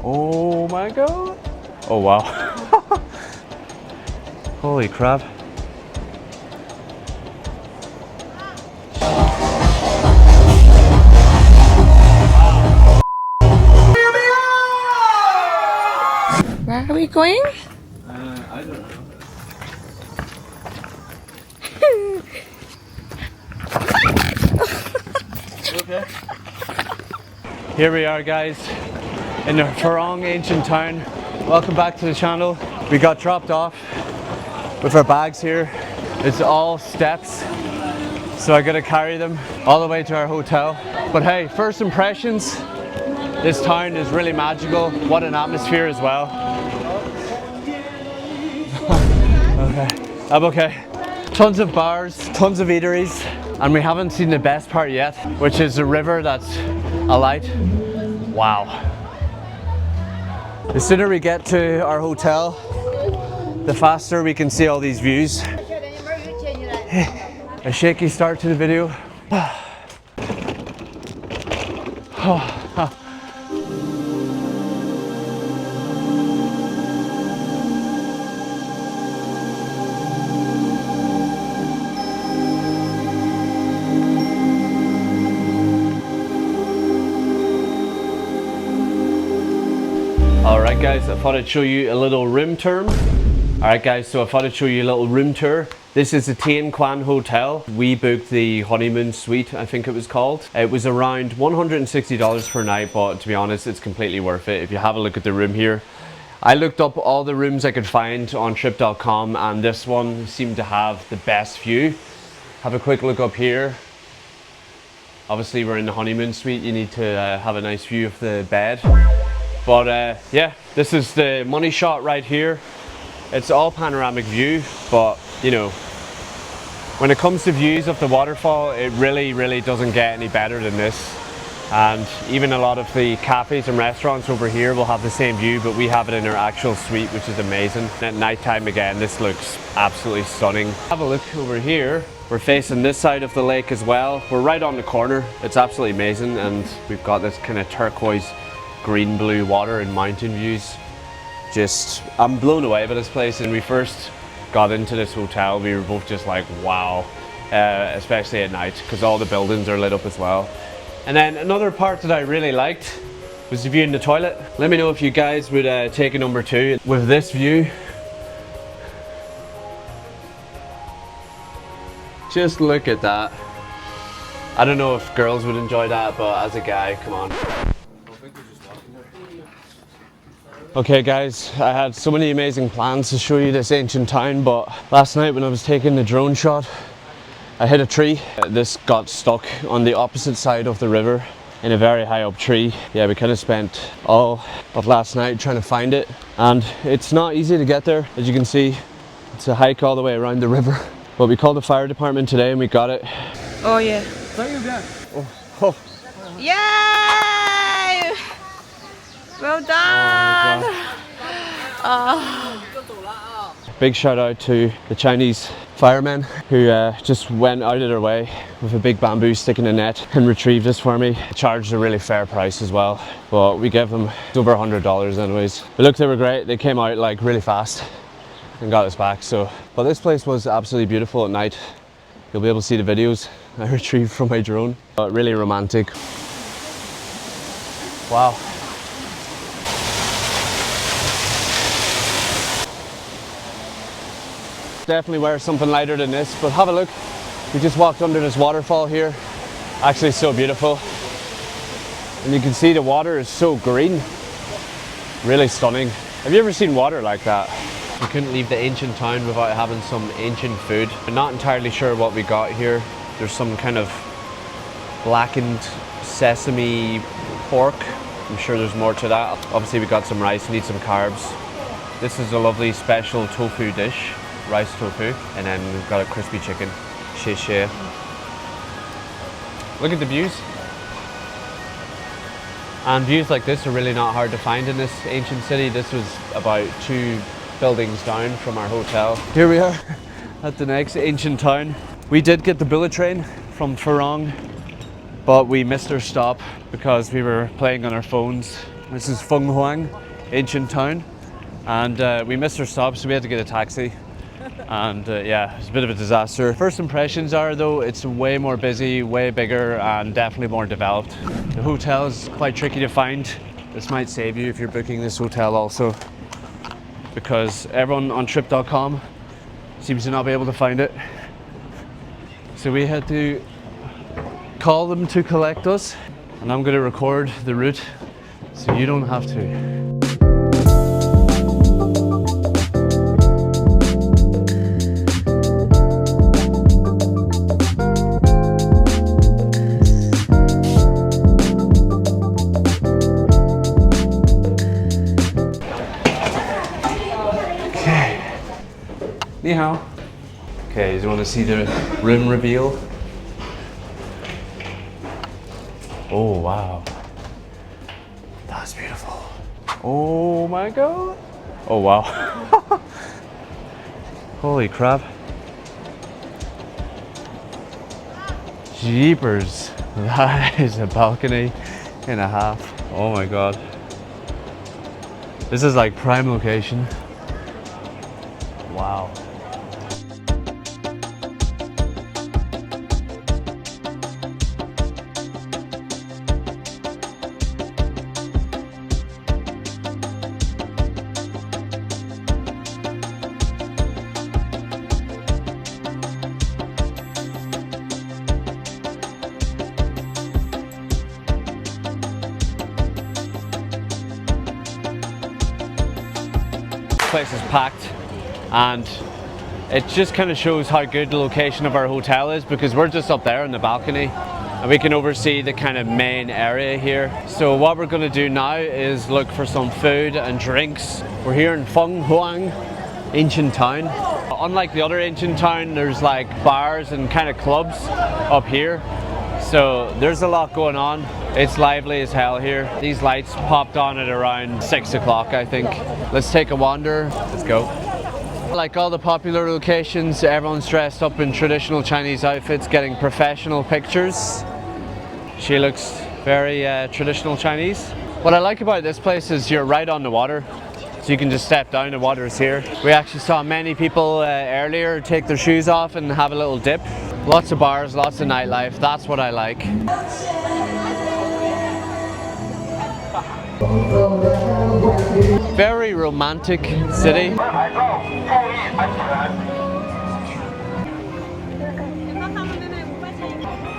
Oh my god. Oh wow. Holy crap. Where are we going? I don't know. Okay. Here we are, guys, in the Furong Ancient Town. Welcome back to the channel. We got dropped off with our bags here. It's all steps, so I gotta carry them all the way to our hotel. But hey, first impressions, this town is really magical. What an atmosphere as well. Okay, I'm okay. Tons of bars, tons of eateries, and we haven't seen the best part yet, which is the river that's alight. Wow. The sooner we get to our hotel, the faster we can see all these views. A shaky start to the video. Alright guys, I thought I'd show you a little room tour. Alright guys, so I thought I'd show you a little room tour. This is the Fenghuang Hotel. We booked the Honeymoon suite, I think it was called. It was around $160 per night, but to be honest, it's completely worth it if you have a look at the room here. I looked up all the rooms I could find on trip.com, and this one seemed to have the best view. Have a quick look up here. Obviously we're in the Honeymoon suite, you need to have a nice view of the bed. But yeah, this is the money shot right here. It's all panoramic view, but you know, when it comes to views of the waterfall, it really doesn't get any better than this. And even a lot of the cafes and restaurants over here will have the same view, but we have it in our actual suite, which is amazing. At nighttime again, this looks absolutely stunning. Have a look over here. We're facing this side of the lake as well. We're right on the corner. It's absolutely amazing, and we've got this kind of turquoise green blue water and mountain views. I'm blown away by this place. And we first got into this hotel, we were both just like wow, especially at night because all the buildings are lit up as well. And then another part that I really liked was the view in the toilet. Let me know if you guys would take a number 2 with this view. Just look at that. I don't know if girls would enjoy that, but as a guy, come on. Okay guys, I had so many amazing plans to show you this ancient town, but last night when I was taking the drone shot, I hit a tree. This got stuck on the opposite side of the river in a very high up tree. Yeah, we kind of spent all of last night trying to find it, and it's not easy to get there. As you can see, it's a hike all the way around the river. But we called the fire department today and we got it. Oh yeah. Oh. Yay! Well done! Big shout out to the Chinese firemen who just went out of their way with a big bamboo stick in a net and retrieved this for me. Charged a really fair price as well, but we gave them over $100 anyways. But look, they were great. They came out like really fast and got us back. But this place was absolutely beautiful at night. You'll be able to see the videos I retrieved from my drone. But really romantic. Wow. Definitely wear something lighter than this, but have a look. We just walked under this waterfall here. Actually so beautiful. And you can see the water is so green. Really stunning. Have you ever seen water like that? We couldn't leave the ancient town without having some ancient food. I'm not entirely sure what we got here. There's some kind of blackened sesame pork. I'm sure there's more to that. Obviously we got some rice, need some carbs. This is a lovely special tofu dish. Rice tofu, and then we've got a crispy chicken. Xie. Look at the views. And views like this are really not hard to find in this ancient city. This was about 2 buildings down from our hotel. Here we are at the next ancient town. We did get the bullet train from Furong, but we missed our stop because we were playing on our phones This is Fenghuang Ancient Town, and we missed our stop, so we had to get a taxi. And yeah, it's a bit of a disaster. First impressions are, though, it's way more busy, way bigger, and definitely more developed. The hotel is quite tricky to find. This might save you if you're booking this hotel also, because everyone on trip.com seems to not be able to find it. So we had to call them to collect us, and I'm going to record the route so you don't have to. Ni hao. Okay, you want to see the room reveal? Oh wow, that's beautiful. Oh my god. Oh wow. Holy crap. Jeepers, that is a balcony and a half. Oh my god. This is like prime location. Wow. Place is packed, and it just kind of shows how good the location of our hotel is, because we're just up there on the balcony and we can oversee the kind of main area here. So what we're going to do now is look for some food and drinks. We're here in Fenghuang Ancient Town. Unlike the other ancient town, there's like bars and kind of clubs up here. So there's a lot going on. It's lively as hell here. These lights popped on at around 6 o'clock, I think. Let's take a wander. Let's go. Like all the popular locations, everyone's dressed up in traditional Chinese outfits, getting professional pictures. She looks very traditional Chinese. What I like about this place is you're right on the water. So you can just step down, the water is here. We actually saw many people earlier take their shoes off and have a little dip. Lots of bars, lots of nightlife, that's what I like. Very romantic city.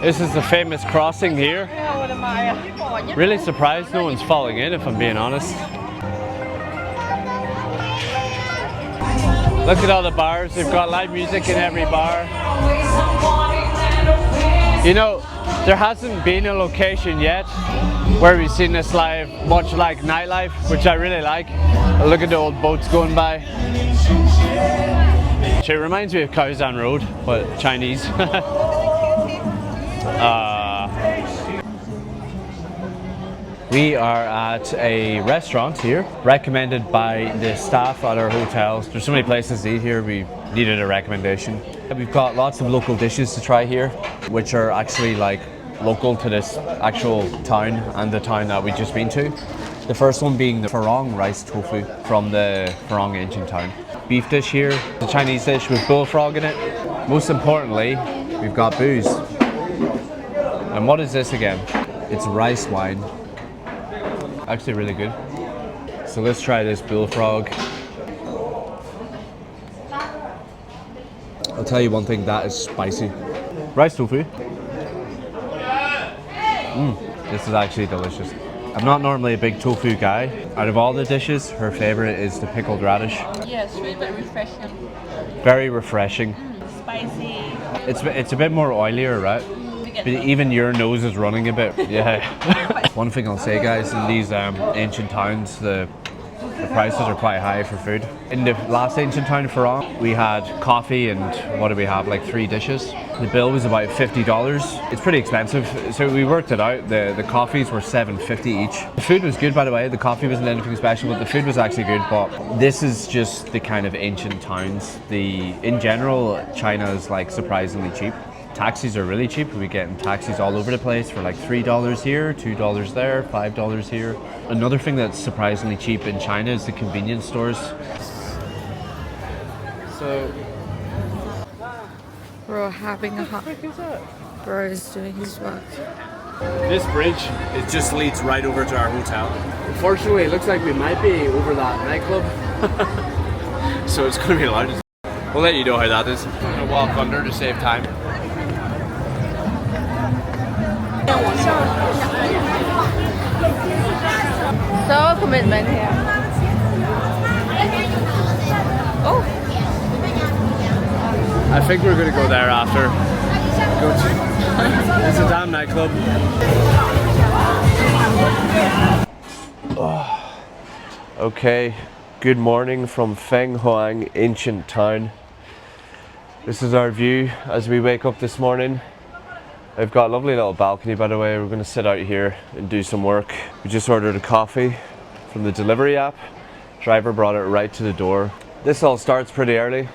This is the famous crossing here. Really surprised no one's falling in, if I'm being honest. Look at all the bars, they've got live music in every bar. You know, there hasn't been a location yet where we've seen this live, much like Nightlife, which I really like. Look at the old boats going by. It reminds me of Kaohsiung Road, but Chinese. We are at a restaurant here, recommended by the staff at our hotel. There's so many places to eat here, we needed a recommendation. We've got lots of local dishes to try here, which are actually like local to this actual town and the town that we've just been to. The first one being the Furong rice tofu from the Furong Ancient Town. Beef dish here, the Chinese dish with bullfrog in it. Most importantly, we've got booze. And what is this again? It's rice wine. Actually really good. So let's try this bullfrog. I'll tell you one thing, that is spicy. Rice tofu. This is actually delicious. I'm not normally a big tofu guy. Out of all the dishes, her favorite is the pickled radish. Yeah, sweet but refreshing. Very refreshing. Spicy. It's a bit more oilier, right? But even your nose is running a bit. Yeah. One thing I'll say, guys, in these ancient towns, the prices are quite high for food. In the last ancient town, Furong, we had coffee and what did we have, like 3 dishes. The bill was about $50. It's pretty expensive, so we worked it out. The coffees were $7.50 each. The food was good, by the way. The coffee wasn't anything special, but the food was actually good. But this is just the kind of ancient towns. In general, China is like surprisingly cheap. Taxis are really cheap. We get taxis all over the place for like $3 here, $2 there, $5 here. Another thing that's surprisingly cheap in China is the convenience stores. So, Bro having a hot. Bro is doing his work. this bridge, it just leads right over to our hotel. Unfortunately, it looks like we might be over that nightclub. So it's gonna be loud. We'll let you know how that is. I'm gonna walk under to save time. So commitment here. Oh, I think we're gonna go there after. It's a damn nightclub. Oh. Okay, good morning from Fenghuang Ancient Town. This is our view as we wake up this morning. I've got a lovely little balcony, by the way. We're gonna sit out here and do some work. We just ordered a coffee from the delivery app. Driver brought it right to the door. This all starts pretty early.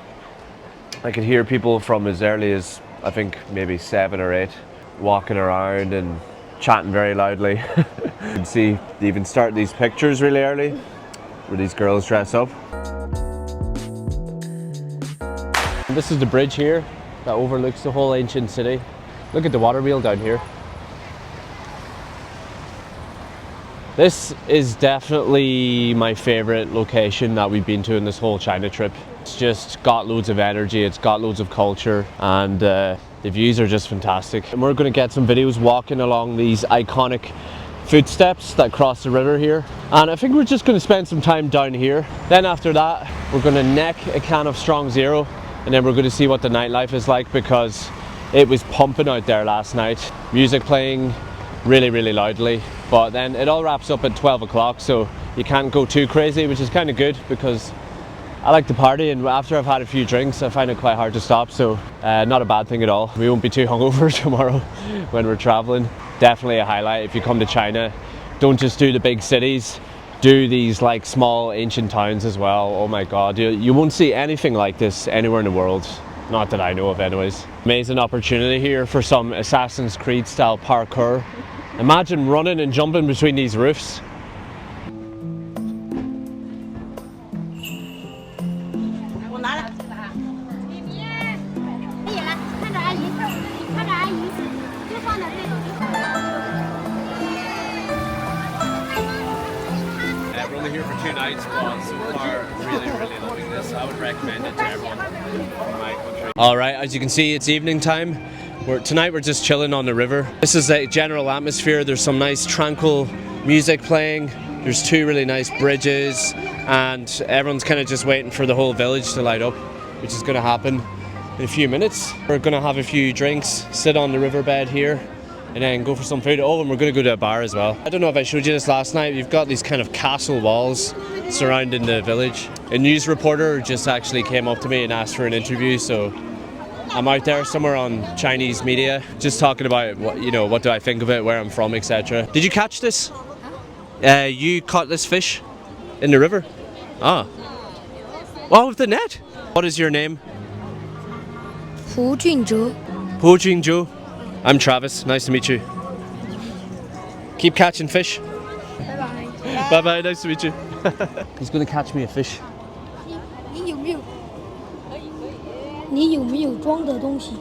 I could hear people from as early as, I think, maybe 7 or 8 walking around and chatting very loudly. You can see they even start these pictures really early where these girls dress up. And this is the bridge here that overlooks the whole ancient city. Look at the water wheel down here. This is definitely my favorite location that we've been to in this whole China trip. It's just got loads of energy, it's got loads of culture, and the views are just fantastic. And we're going to get some videos walking along these iconic footsteps that cross the river here. And I think we're just going to spend some time down here. Then after that, we're going to neck a can of Strong Zero, and then we're going to see what the nightlife is like, because it was pumping out there last night. Music playing really, really loudly. But then it all wraps up at 12 o'clock, so you can't go too crazy, which is kind of good because I like to party, and after I've had a few drinks, I find it quite hard to stop, so not a bad thing at all. We won't be too hungover tomorrow when we're traveling. Definitely a highlight if you come to China. Don't just do the big cities, do these like small ancient towns as well. Oh my God, you won't see anything like this anywhere in the world. Not that I know of anyways. Amazing opportunity here for some Assassin's Creed style parkour. Imagine running and jumping between these roofs. We're only here for 2 nights, but so far really loving this. I would recommend it to everyone in my country. Alright, as you can see, it's evening time. Tonight we're just chilling on the river. This is the general atmosphere. There's some nice tranquil music playing. There's 2 really nice bridges, and everyone's kind of just waiting for the whole village to light up, which is going to happen in a few minutes. We're going to have a few drinks, sit on the riverbed here, and then go for some food. Oh, and we're going to go to a bar as well. I don't know if I showed you this last night. You've got these kind of castle walls surrounding the village. A news reporter just actually came up to me and asked for an interview, so I'm out there somewhere on Chinese media, just talking about what do I think of it, where I'm from, etc. Did you catch this? You caught this fish in the river? Ah. Oh, with the net. What is your name? Hu Junzhou. Hu Junzhou. I'm Travis. Nice to meet you. Keep catching fish. Bye Bye bye. Nice to meet you. He's gonna catch me a fish. 你有没有装的东西？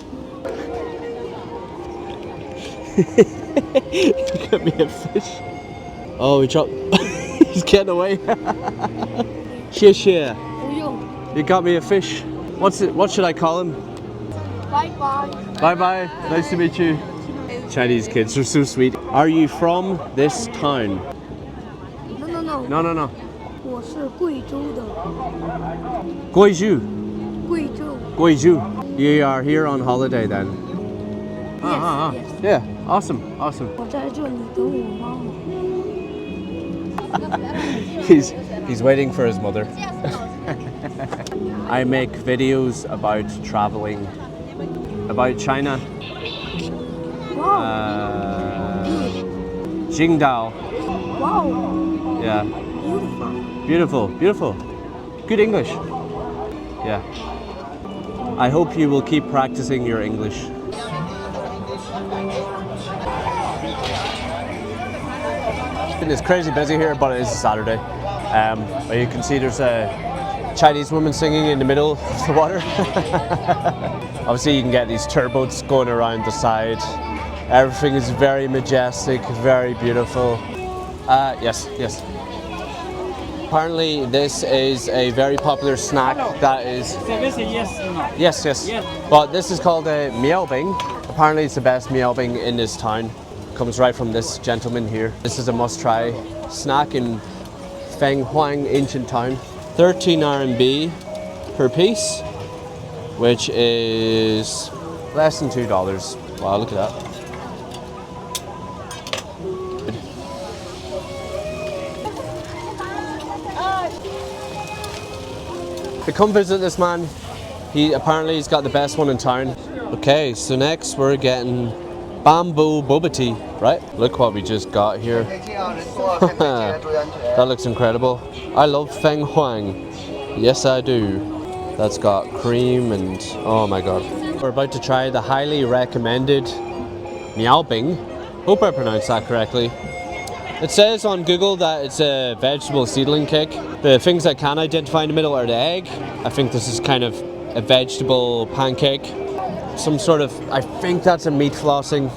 Get me a fish. Oh, he dropped. He's getting away. 谢谢. 不用。 You got me a fish. What should I call him? Bye bye. Bye bye. Nice to meet you. Chinese kids are so sweet. Are you from this town? No. No. 我是贵州的。 Guizhou. 贵州。 Guizhou. You are here on holiday then? Yes. Yeah. Awesome. 我在这里等我妈妈。 He's waiting for his mother. I make videos about traveling, about China. Wow. Qingdao. Wow. Yeah. Beautiful. Good English. Yeah. I hope you will keep practicing your English. It's crazy busy here, but it is a Saturday. You can see there's a Chinese woman singing in the middle of the water. Obviously you can get these turboats going around the side. Everything is very majestic, very beautiful. Yes. Apparently this is a very popular snack that is... Yes. But this is called a miaobing. Apparently it's the best miaobing in this town. Comes right from this gentleman here. This is a must-try snack in Fenghuang Ancient Town. 13 RMB per piece, which is less than $2. Wow, look at that. So come visit this man. He's got the best one in town. Okay, so next we're getting bamboo boba tea, right? Look what we just got here. That looks incredible. I love Fenghuang. Yes, I do. That's got cream and oh my god. We're about to try the highly recommended miaobing. Hope I pronounced that correctly. It says on Google that it's a vegetable seedling cake. The things I can identify in the middle are the egg. I think this is kind of a vegetable pancake. Some sort of, I think that's a meat flossing.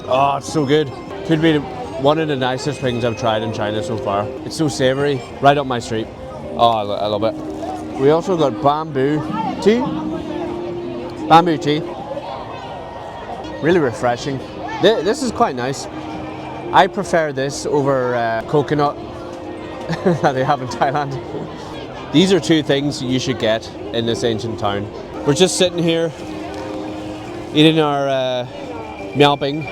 Oh, it's so good. Could be one of the nicest things I've tried in China so far. It's so savory, right up my street. Oh, I love it. We also got bamboo tea. Bamboo tea. Really refreshing. This is quite nice. I prefer this over coconut that they have in Thailand. These are two things you should get in this ancient town. We're just sitting here eating our miaobing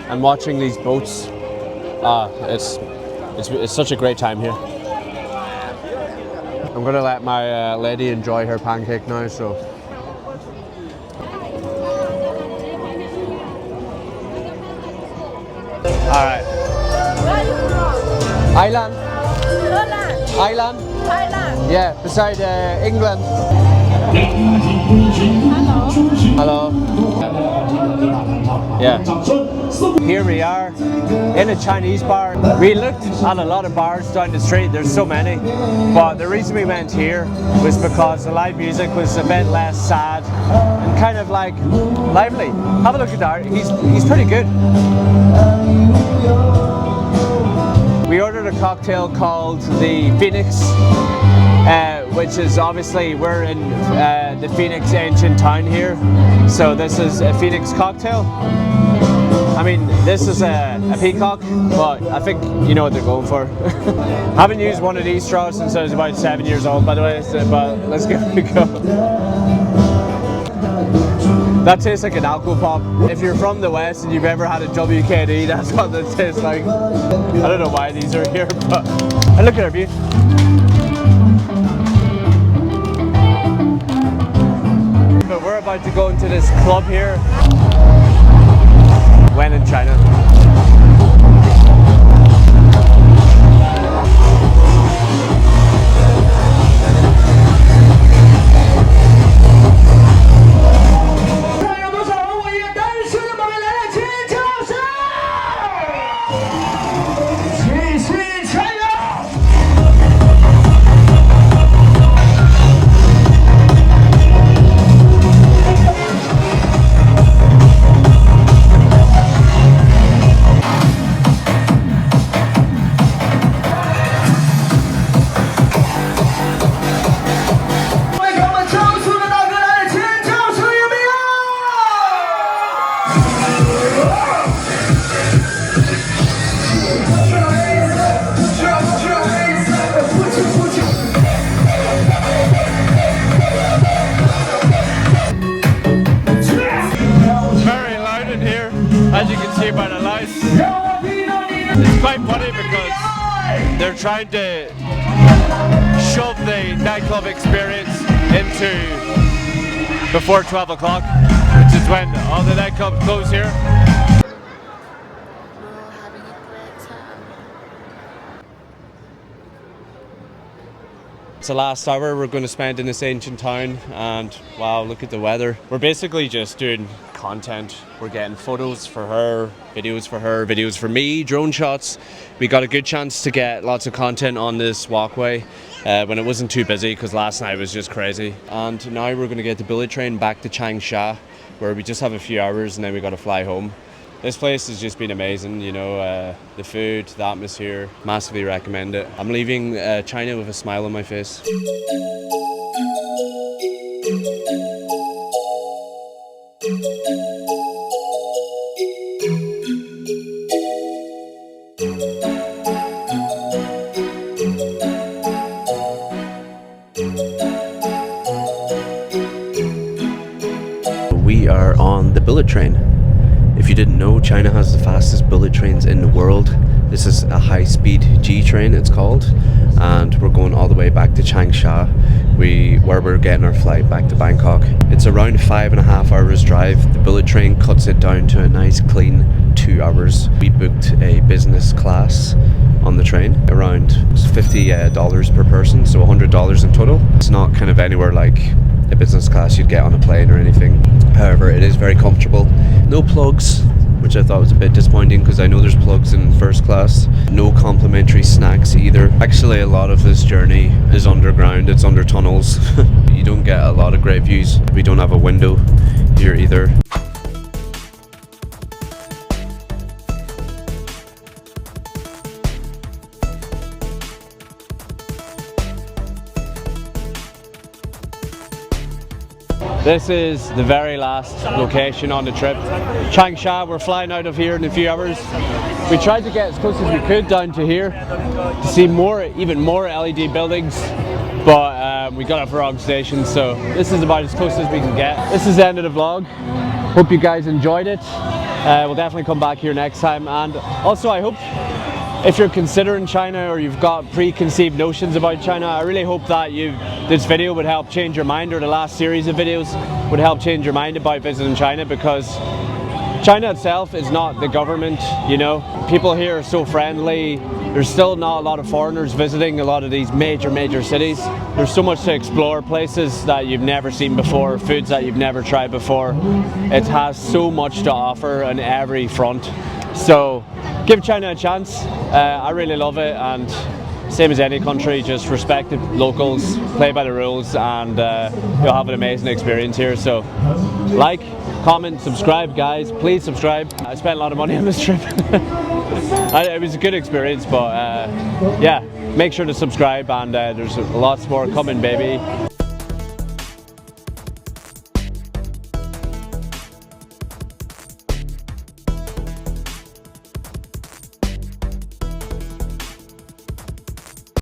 and watching these boats. It's such a great time here. I'm gonna let my lady enjoy her pancake now, so. Alright. Where are you from? Island. Thailand. Island. Thailand. Yeah, beside England. Hello. Yeah. Here we are in a Chinese bar. We looked at a lot of bars down the street. There's so many. But the reason we went here was because the live music was a bit less sad and kind of like lively. Have a look at that. He's pretty good. We ordered a cocktail called the Phoenix, which is obviously, we're in the Phoenix Ancient Town here. So this is a Phoenix cocktail. I mean, this is a peacock, but I think you know what they're going for. I haven't used one of these straws since I was about 7 years old, by the way, so, but let's give it a go. That tastes like an alcohol pop. If you're from the West and you've ever had a WKD, that's what this tastes like. I don't know why these are here, but look at our view. But we're about to go into this club here. When in China. As you can see by the lights, it's quite funny because they're trying to shove the nightclub experience into before 12 o'clock, which is when all the nightclubs close here. It's the last hour we're going to spend in this ancient town, and wow, look at the weather. We're basically just doing content. We're getting photos for her, videos for me, drone shots. We got a good chance to get lots of content on this walkway when it wasn't too busy, because last night was just crazy. And now we're going to get the bullet train back to Changsha, where we just have a few hours and then we got to fly home. This place has just been amazing, you know, the food, the atmosphere, massively recommend it. I'm leaving China with a smile on my face. We are on the bullet train. If you didn't know, China has the fastest bullet trains in the world. This is a high-speed G train, it's called, and we're going all the way back to Changsha, where we're getting our flight back to Bangkok. It's around 5.5 hours drive. The bullet train cuts it down to a nice clean 2 hours. We booked a business class on the train, around $50 per person, so $100 in total. It's not kind of anywhere like a business class you'd get on a plane or anything. However, it is very comfortable. No plugs, which I thought was a bit disappointing because I know there's plugs in first class. No complimentary snacks either. Actually, a lot of this journey is underground, it's under tunnels. You don't get a lot of great views. We don't have a window here either. This is the very last location on the trip. Changsha, we're flying out of here in a few hours. We tried to get as close as we could down to here to see even more LED buildings, but we got off the wrong station, so this is about as close as we can get. This is the end of the vlog. Hope you guys enjoyed it. We'll definitely come back here next time, and also I hope if you're considering China or you've got preconceived notions about China, I really hope that this video would help change your mind, or the last series of videos would help change your mind about visiting China, because China itself is not the government, you know. People here are so friendly. There's still not a lot of foreigners visiting a lot of these major cities. There's so much to explore, places that you've never seen before, foods that you've never tried before. It has so much to offer on every front. So give China a chance. I really love it, and same as any country, just respect the locals, play by the rules, and you'll have an amazing experience here. So like, comment, subscribe, guys. Please subscribe. I spent a lot of money on this trip. It was a good experience, but yeah, make sure to subscribe, and there's lots more coming, baby.